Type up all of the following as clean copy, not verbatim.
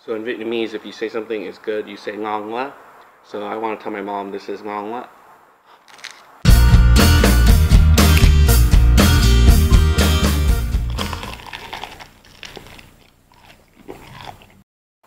So in Vietnamese, if you say something is good, you say ngon quá. So I want to tell my mom this is ngon quá.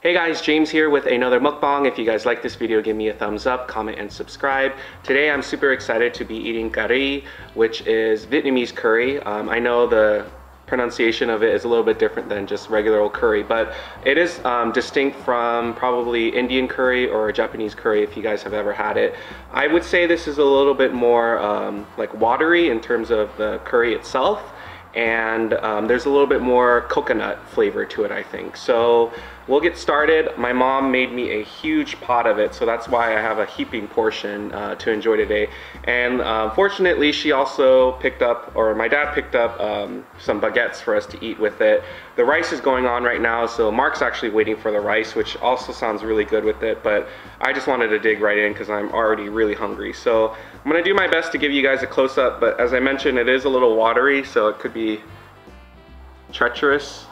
Hey guys, James here with another mukbang. If you guys like this video, give me a thumbs up, comment, and subscribe. Today I'm super excited to be eating curry, which is Vietnamese curry. I know the pronunciation of it is a little bit different than just regular old curry, but it is distinct from probably Indian curry or Japanese curry if you guys have ever had it. I would say this is a little bit more like watery in terms of the curry itself, and there's a little bit more coconut flavor to it, I think. So we'll get started. My mom made me a huge pot of it, so that's why I have a heaping portion to enjoy today. And fortunately, she also picked up, or my dad picked up some baguettes for us to eat with it. The rice is going on right now, so Mark's actually waiting for the rice, which also sounds really good with it, but I just wanted to dig right in because I'm already really hungry. So I'm gonna do my best to give you guys a close-up, but as I mentioned, it is a little watery, so it could be treacherous.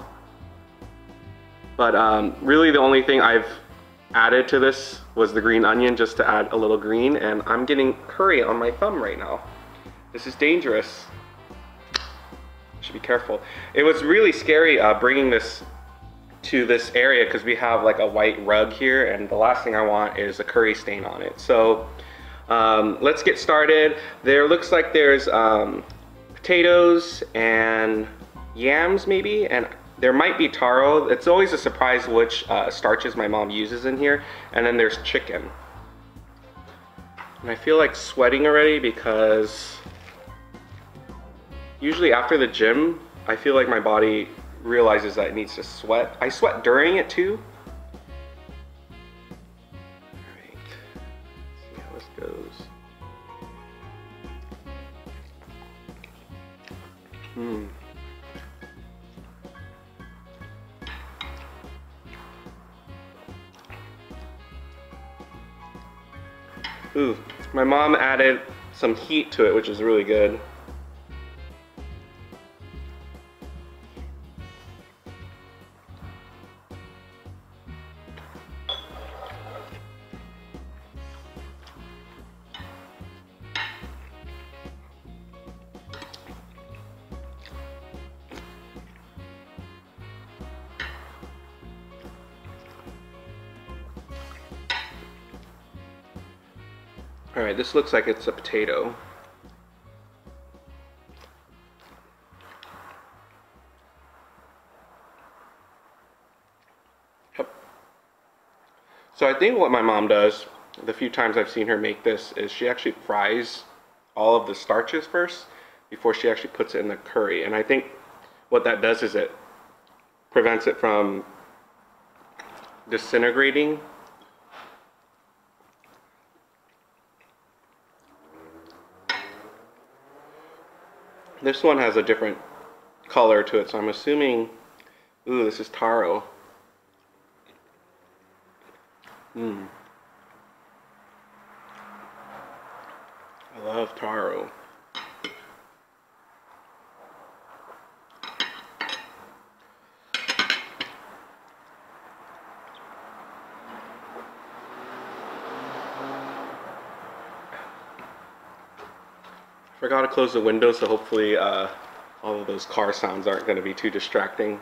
But really the only thing I've added to this was the green onion, just to add a little green, and I'm getting curry on my thumb right now. This is dangerous. Should be careful. It was really scary bringing this to this area because we have like a white rug here, and the last thing I want is a curry stain on it. So let's get started. There looks like there's potatoes and yams maybe, and there might be taro. It's always a surprise which starches my mom uses in here. And then there's chicken. And I feel like sweating already because usually after the gym, I feel like my body realizes that it needs to sweat. I sweat during it too. Alright, see how this goes. Ooh, my mom added some heat to it, which is really good. All right, this looks like it's a potato. Yep. So I think what my mom does, the few times I've seen her make this, is she actually fries all of the starches first before she actually puts it in the curry. And I think what that does is it prevents it from disintegrating. This one has a different color to it, so I'm assuming, ooh, this is taro. I love taro. Forgot to close the window, so hopefully all of those car sounds aren't going to be too distracting.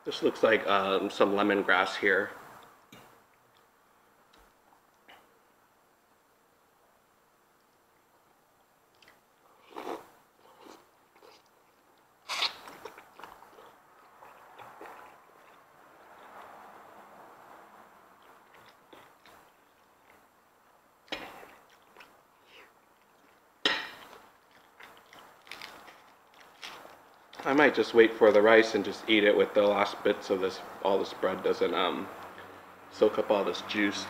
This looks like some lemongrass here. I might just wait for the rice and just eat it with the last bits of this, all this bread doesn't soak up all this juice.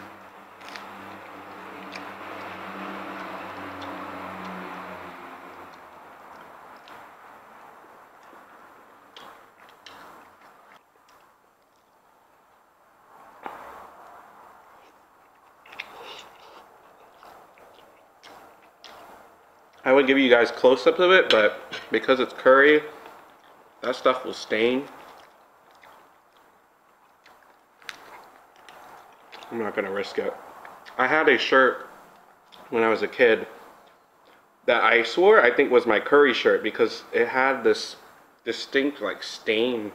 I would give you guys close-ups of it, but because it's curry, that stuff will stain. I'm not gonna risk it. I had a shirt when I was a kid that I swore I think was my curry shirt because it had this distinct like stain.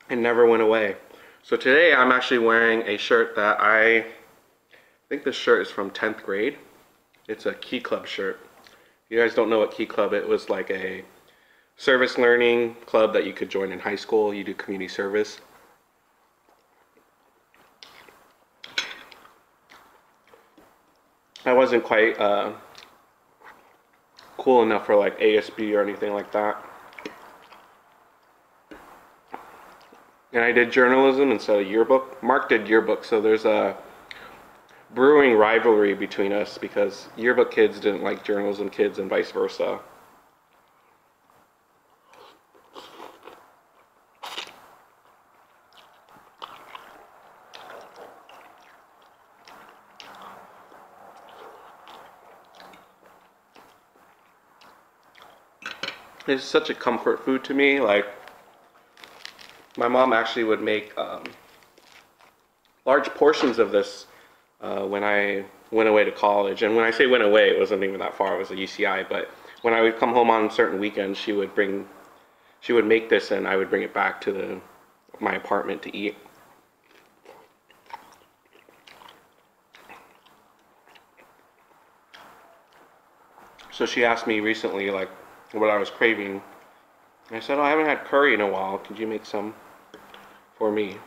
It never went away. So today I'm actually wearing a shirt that I think this shirt is from 10th grade. It's a Key Club shirt. If you guys don't know what Key Club, it was like a service learning club that you could join in high school. You do community service. I wasn't quite cool enough for like ASB or anything like that. And I did journalism instead of yearbook. Mark did yearbook, so there's a brewing rivalry between us because yearbook kids didn't like journalism kids and vice versa. It's such a comfort food to me. Like, my mom actually would make large portions of this when I went away to college. And when I say went away, it wasn't even that far. It was a UCI. But when I would come home on certain weekends, she would make this, and I would bring it back to my apartment to eat. So she asked me recently, like, what I was craving. And I said, oh, I haven't had curry in a while. Could you make some for me?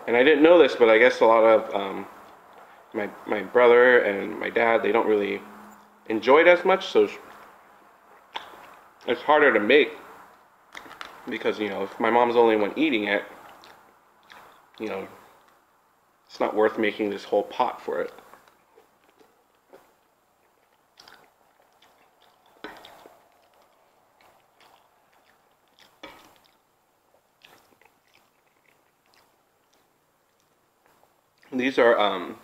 And I didn't know this, but I guess a lot of my brother and my dad, they don't really enjoy it as much, so it's harder to make because, you know, if my mom's the only one eating it, you know, it's not worth making this whole pot for it. These are, I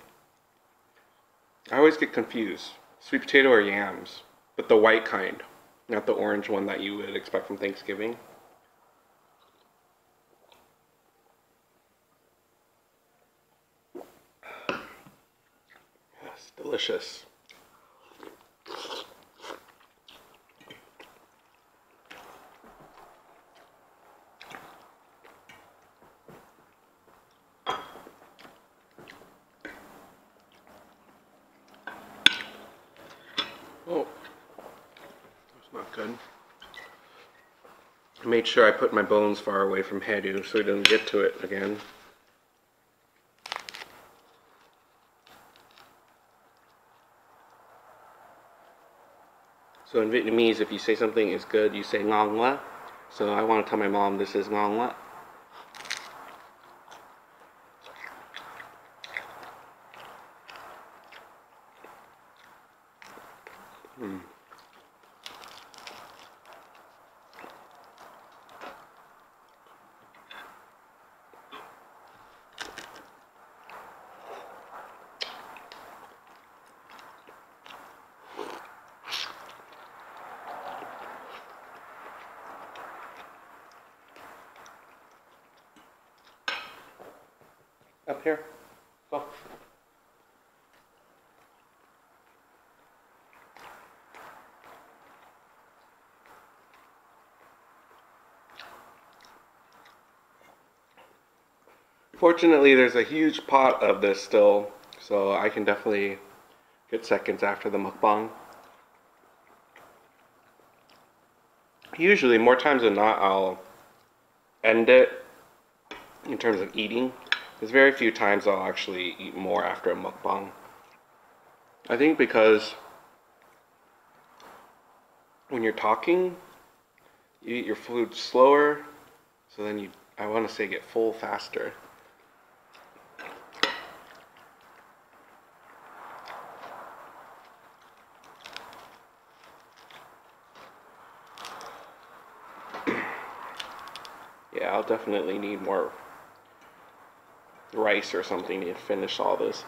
always get confused. Sweet potato or yams, but the white kind, not the orange one that you would expect from Thanksgiving. Yes, delicious. Oh, that's not good. I made sure I put my bones far away from Hedu so he doesn't get to it again. So in Vietnamese, if you say something is good, you say ngon quá. So I want to tell my mom this is ngon quá. Up here. Go. Fortunately, there's a huge pot of this still, so I can definitely get seconds after the mukbang. Usually, more times than not, I'll end it in terms of eating. There's very few times I'll actually eat more after a mukbang. I think because when you're talking, you eat your food slower, so then I want to say, get full faster. Yeah, I'll definitely need more rice or something to finish all this.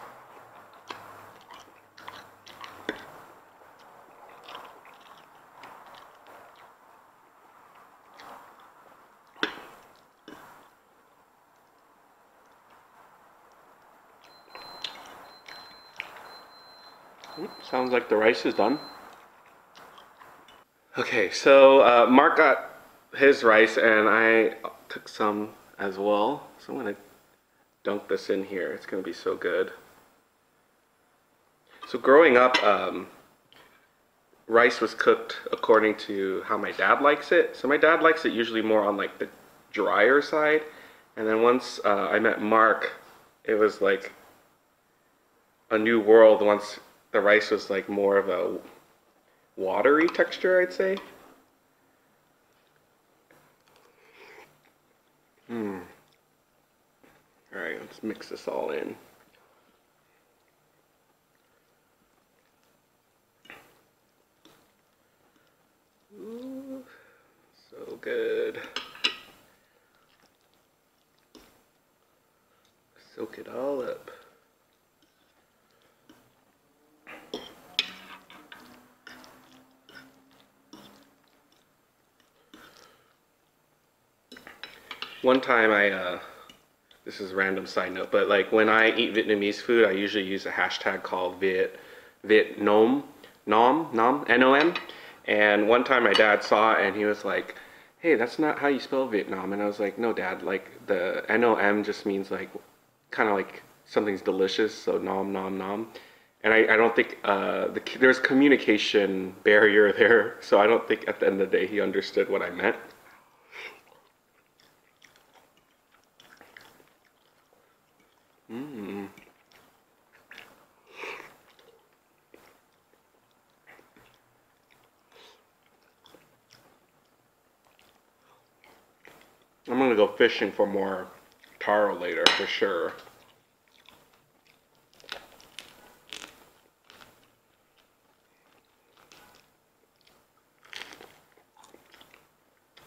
Sounds like the rice is done. Okay, so Mark got his rice and I took some as well. So I'm gonna dunk this in here. It's gonna be so good. So growing up, rice was cooked according to how my dad likes it. So my dad likes it usually more on like the drier side. And then once I met Mark, it was like a new world once the rice was like more of a watery texture, I'd say. All right, let's mix this all in. Ooh, so good. Soak it all up. One time this is a random side note, but like when I eat Vietnamese food, I usually use a hashtag called Vietnom, Nom. And one time my dad saw it and he was like, "Hey, that's not how you spell Vietnam." And I was like, "No, Dad, like the Nom just means like kind of like something's delicious, so nom. And I don't think there's communication barrier there, so I don't think at the end of the day he understood what I meant. Mm. I'm gonna go fishing for more taro later for sure.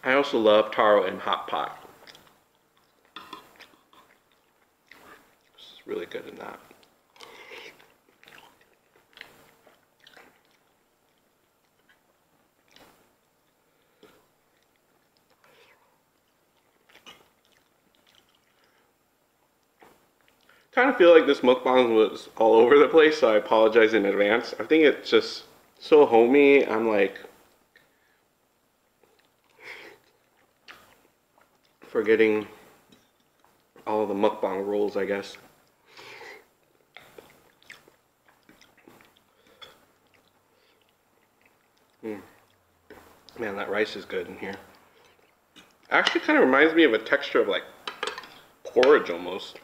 I also love taro in hot pot. It's really good in that. Kind of feel like this mukbang was all over the place, so I apologize in advance. I think it's just so homey. I'm like forgetting all of the mukbang rules, I guess. Mm. Man, that rice is good in here. Actually kind of reminds me of a texture of like porridge almost.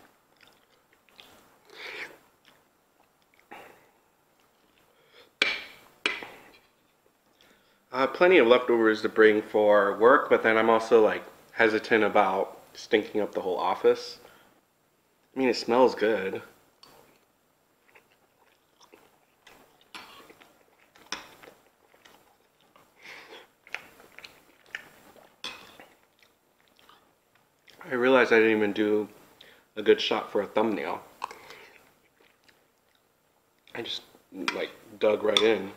Plenty of leftovers to bring for work, but then I'm also like hesitant about stinking up the whole office. I mean, it smells good. I realized I didn't even do a good shot for a thumbnail. I just like dug right in.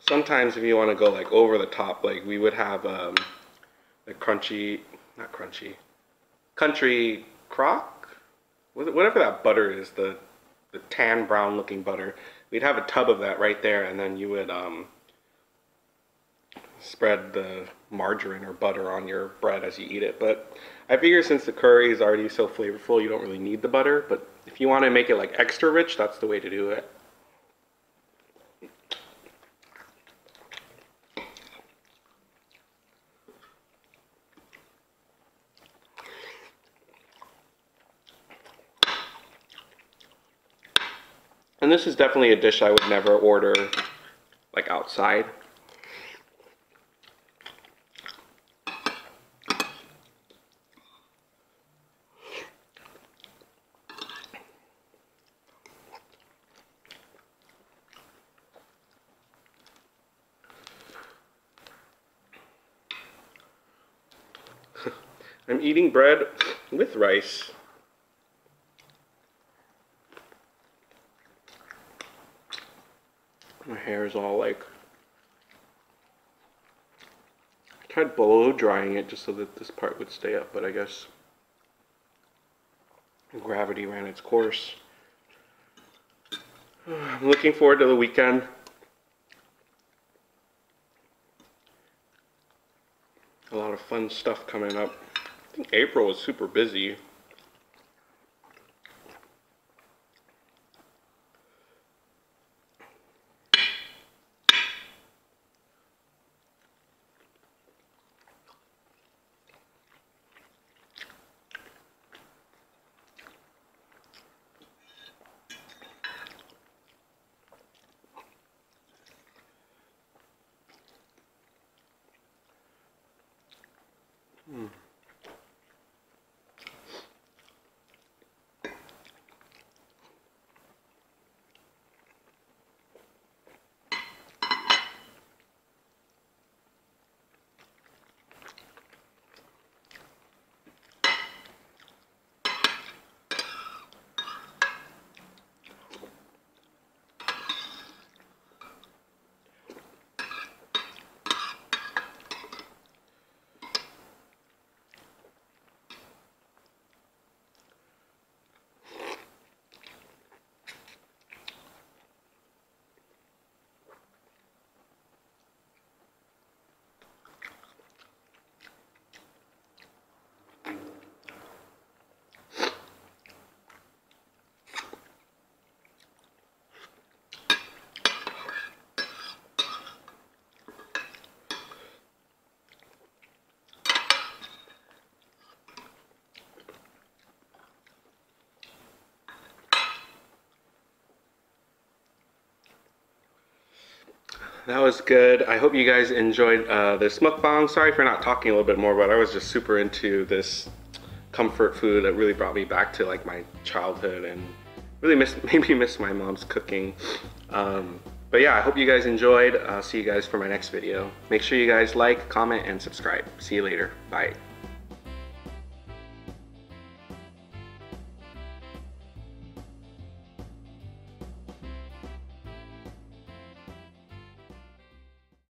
Sometimes if you want to go like over the top, like we would have the crunchy, not crunchy, country crock, whatever that butter is, the tan brown looking butter. We'd have a tub of that right there, and then you would spread the margarine or butter on your bread as you eat it. But I figure since the curry is already so flavorful, you don't really need the butter. But if you want to make it like extra rich, that's the way to do it. And this is definitely a dish I would never order like outside. I'm eating bread with rice. My hair is all like Tried blow drying it just so that this part would stay up, but I guess gravity ran its course. I'm looking forward to the weekend. A lot of fun stuff coming up. I think April was super busy. That was good. I hope you guys enjoyed this mukbang. Sorry for not talking a little bit more, but I was just super into this comfort food that really brought me back to like my childhood and really made me miss my mom's cooking. But yeah, I hope you guys enjoyed. I'll see you guys for my next video. Make sure you guys like, comment, and subscribe. See you later. Bye.